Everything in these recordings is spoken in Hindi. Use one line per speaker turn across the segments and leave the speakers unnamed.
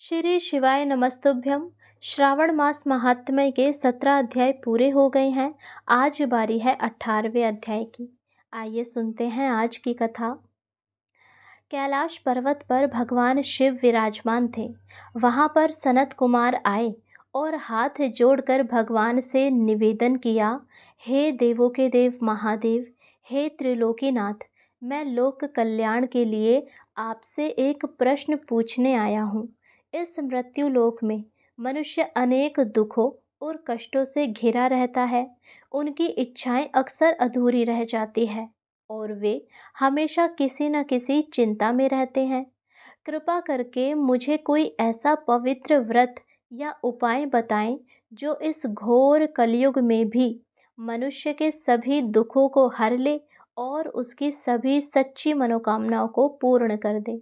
श्री शिवाय नमस्तुभ्यम। श्रावण मास महात्म्य के 17 अध्याय पूरे हो गए हैं। आज बारी है 18वें अध्याय की। आइए सुनते हैं आज की कथा। कैलाश पर्वत पर भगवान शिव विराजमान थे। वहां पर सनत कुमार आए और हाथ जोड़कर भगवान से निवेदन किया, हे देवों के देव महादेव, हे त्रिलोकीनाथ, मैं लोक कल्याण के लिए आपसे एक प्रश्न पूछने आया हूँ। इस मृत्यु लोक में मनुष्य अनेक दुखों और कष्टों से घिरा रहता है। उनकी इच्छाएं अक्सर अधूरी रह जाती है और वे हमेशा किसी न किसी चिंता में रहते हैं। कृपा करके मुझे कोई ऐसा पवित्र व्रत या उपाय बताएं जो इस घोर कलयुग में भी मनुष्य के सभी दुखों को हर ले और उसकी सभी सच्ची मनोकामनाओं को पूर्ण कर दे।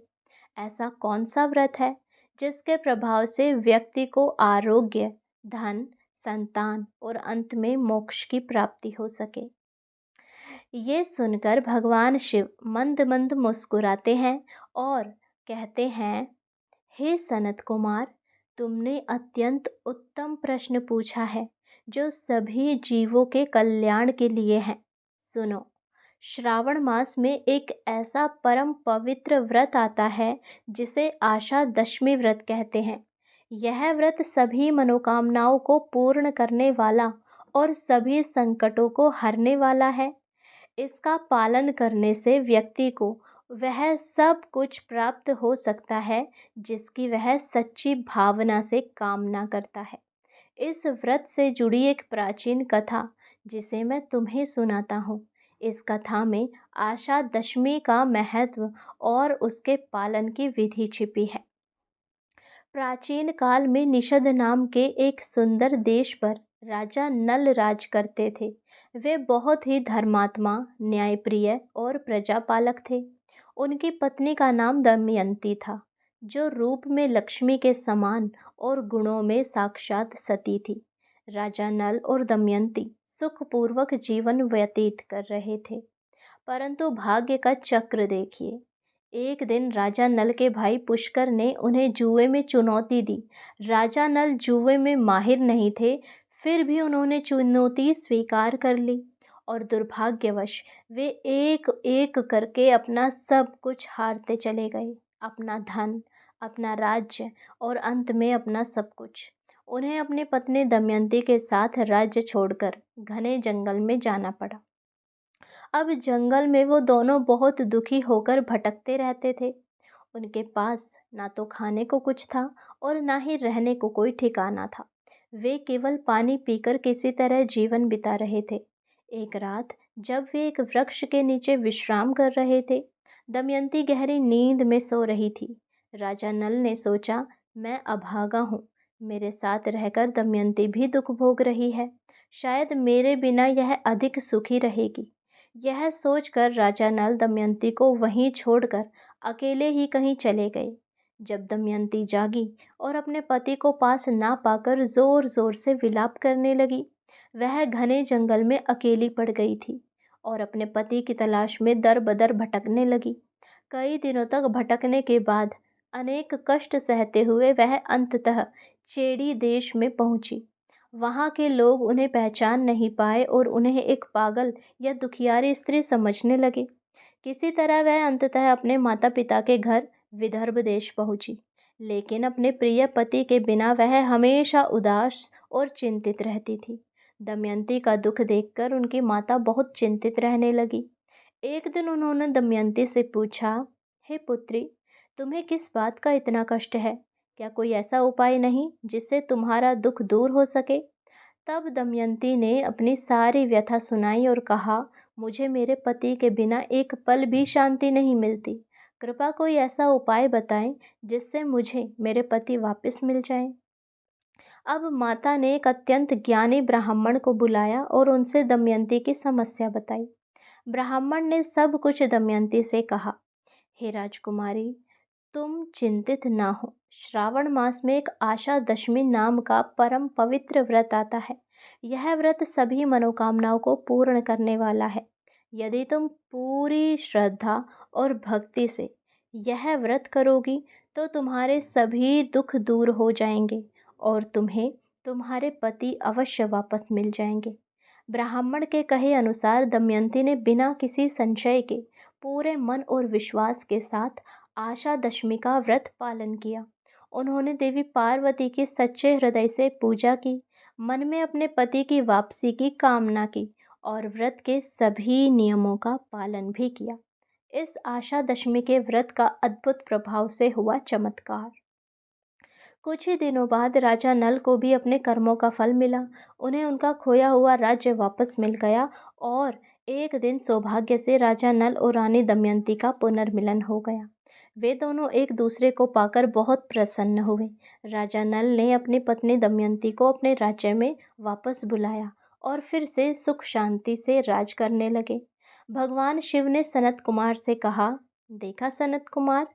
ऐसा कौन सा व्रत है जिसके प्रभाव से व्यक्ति को आरोग्य, धन, संतान और अंत में मोक्ष की प्राप्ति हो सके। ये सुनकर भगवान शिव मंद मंद मुस्कुराते हैं और कहते हैं, हे सनत कुमार, तुमने अत्यंत उत्तम प्रश्न पूछा है जो सभी जीवों के कल्याण के लिए है। सुनो, श्रावण मास में एक ऐसा परम पवित्र व्रत आता है जिसे आशा दशमी व्रत कहते हैं। यह व्रत सभी मनोकामनाओं को पूर्ण करने वाला और सभी संकटों को हरने वाला है। इसका पालन करने से व्यक्ति को वह सब कुछ प्राप्त हो सकता है जिसकी वह सच्ची भावना से कामना करता है। इस व्रत से जुड़ी एक प्राचीन कथा जिसे मैं तुम्हें सुनाता हूँ। इस कथा में आशा दशमी का महत्व और उसके पालन की विधि छिपी है। प्राचीन काल में निषद नाम के एक सुंदर देश पर राजा नल राज करते थे। वे बहुत ही धर्मात्मा, न्यायप्रिय और प्रजापालक थे। उनकी पत्नी का नाम दमयंती था, जो रूप में लक्ष्मी के समान और गुणों में साक्षात सती थी। राजा नल और दमयंती सुखपूर्वक जीवन व्यतीत कर रहे थे, परंतु भाग्य का चक्र देखिए। एक दिन राजा नल के भाई पुष्कर ने उन्हें जुए में चुनौती दी। राजा नल जुए में माहिर नहीं थे, फिर भी उन्होंने चुनौती स्वीकार कर ली और दुर्भाग्यवश वे एक एक करके अपना सब कुछ हारते चले गए। अपना धन, अपना राज्य और अंत में अपना सब कुछ। उन्हें अपनी पत्नी दमयंती के साथ राज्य छोड़कर घने जंगल में जाना पड़ा। अब जंगल में वो दोनों बहुत दुखी होकर भटकते रहते थे। उनके पास ना तो खाने को कुछ था और ना ही रहने को कोई ठिकाना था। वे केवल पानी पीकर किसी तरह जीवन बिता रहे थे। एक रात जब वे एक वृक्ष के नीचे विश्राम कर रहे थे, दमयंती गहरी नींद में सो रही थी। राजा नल ने सोचा, मैं अभागा हूँ, मेरे साथ रहकर दमयंती भी दुख भोग रही है, शायद मेरे बिना यह अधिक सुखी रहेगी। यह सोचकर राजा नल दमयंती को वहीं छोड़कर अकेले ही कहीं चले गए। जब दमयंती जागी और अपने पति को पास ना पाकर जोर जोर से विलाप करने लगी, वह घने जंगल में अकेली पड़ गई थी और अपने पति की तलाश में दर बदर भटकने लगी। कई दिनों तक भटकने के बाद अनेक कष्ट सहते हुए वह अंततः चेड़ी देश में पहुंची। वहां के लोग उन्हें पहचान नहीं पाए और उन्हें एक पागल या दुखियारी स्त्री समझने लगे। किसी तरह वह अंततः अपने माता पिता के घर विदर्भ देश पहुंची, लेकिन अपने प्रिय पति के बिना वह हमेशा उदास और चिंतित रहती थी। दमयंती का दुख देखकर उनकी माता बहुत चिंतित रहने लगी। एक दिन उन्होंने दमयंती से पूछा, हे पुत्री, तुम्हें किस बात का इतना कष्ट है? क्या कोई ऐसा उपाय नहीं जिससे तुम्हारा दुख दूर हो सके? तब दमयंती ने अपनी सारी व्यथा सुनाई और कहा, मुझे मेरे पति के बिना एक पल भी शांति नहीं मिलती। कृपा कोई ऐसा उपाय बताएं जिससे मुझे मेरे पति वापस मिल जाएं। अब माता ने एक अत्यंत ज्ञानी ब्राह्मण को बुलाया और उनसे दमयंती की समस्या बताई। ब्राह्मण ने सब कुछ दमयंती से कहा। हे राजकुमारी, तुम चिंतित ना हो। श्रावण मास में एक आशा दशमी नाम का परम पवित्र व्रत आता है। यह व्रत सभी मनोकामनाओं को पूर्ण करने वाला है। यदि तुम पूरी श्रद्धा और भक्ति से यह व्रत करोगी तो तुम्हारे सभी दुख दूर हो जाएंगे और तुम्हें तुम्हारे पति अवश्य वापस मिल जाएंगे। ब्राह्मण के कहे अनुसार दमयंती ने बिना किसी संशय के पूरे मन और विश्वास के साथ आशा दशमी का व्रत पालन किया। उन्होंने देवी पार्वती की सच्चे हृदय से पूजा की, मन में अपने पति की वापसी की कामना की और व्रत के सभी नियमों का पालन भी किया। इस आशा दशमी के व्रत का अद्भुत प्रभाव से हुआ चमत्कार। कुछ ही दिनों बाद राजा नल को भी अपने कर्मों का फल मिला। उन्हें उनका खोया हुआ राज्य वापस मिल गया और एक दिन सौभाग्य से राजा नल और रानी दमयंती का पुनर्मिलन हो गया। वे दोनों एक दूसरे को पाकर बहुत प्रसन्न हुए। राजा नल ने अपनी पत्नी दमयंती को अपने राज्य में वापस बुलाया और फिर से सुख शांति से राज करने लगे। भगवान शिव ने सनत कुमार से कहा, देखा सनत कुमार,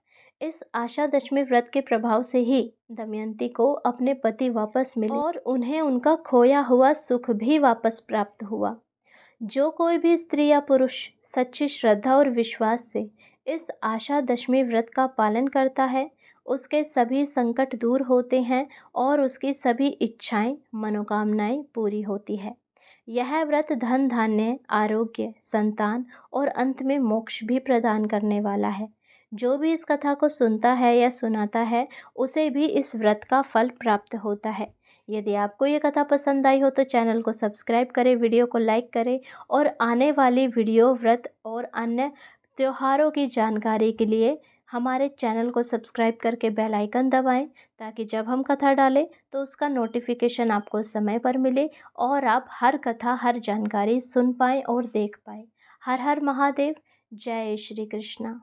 इस आशा दशमी व्रत के प्रभाव से ही दमयंती को अपने पति वापस मिले और उन्हें उनका खोया हुआ सुख भी वापस प्राप्त हुआ। जो कोई भी स्त्री या पुरुष सच्ची श्रद्धा और विश्वास से इस आशा दशमी व्रत का पालन करता है, उसके सभी संकट दूर होते हैं और उसकी सभी इच्छाएं, मनोकामनाएं पूरी होती है। यह व्रत धन धान्य, आरोग्य, संतान और अंत में मोक्ष भी प्रदान करने वाला है। जो भी इस कथा को सुनता है या सुनाता है, उसे भी इस व्रत का फल प्राप्त होता है। यदि आपको ये कथा पसंद आई हो तो चैनल को सब्सक्राइब करें, वीडियो को लाइक करें और आने वाली वीडियो, व्रत और अन्य त्योहारों की जानकारी के लिए हमारे चैनल को सब्सक्राइब करके बेल आइकन दबाएं, ताकि जब हम कथा डालें तो उसका नोटिफिकेशन आपको समय पर मिले और आप हर कथा, हर जानकारी सुन पाएँ और देख पाएँ। हर हर महादेव। जय श्री कृष्णा।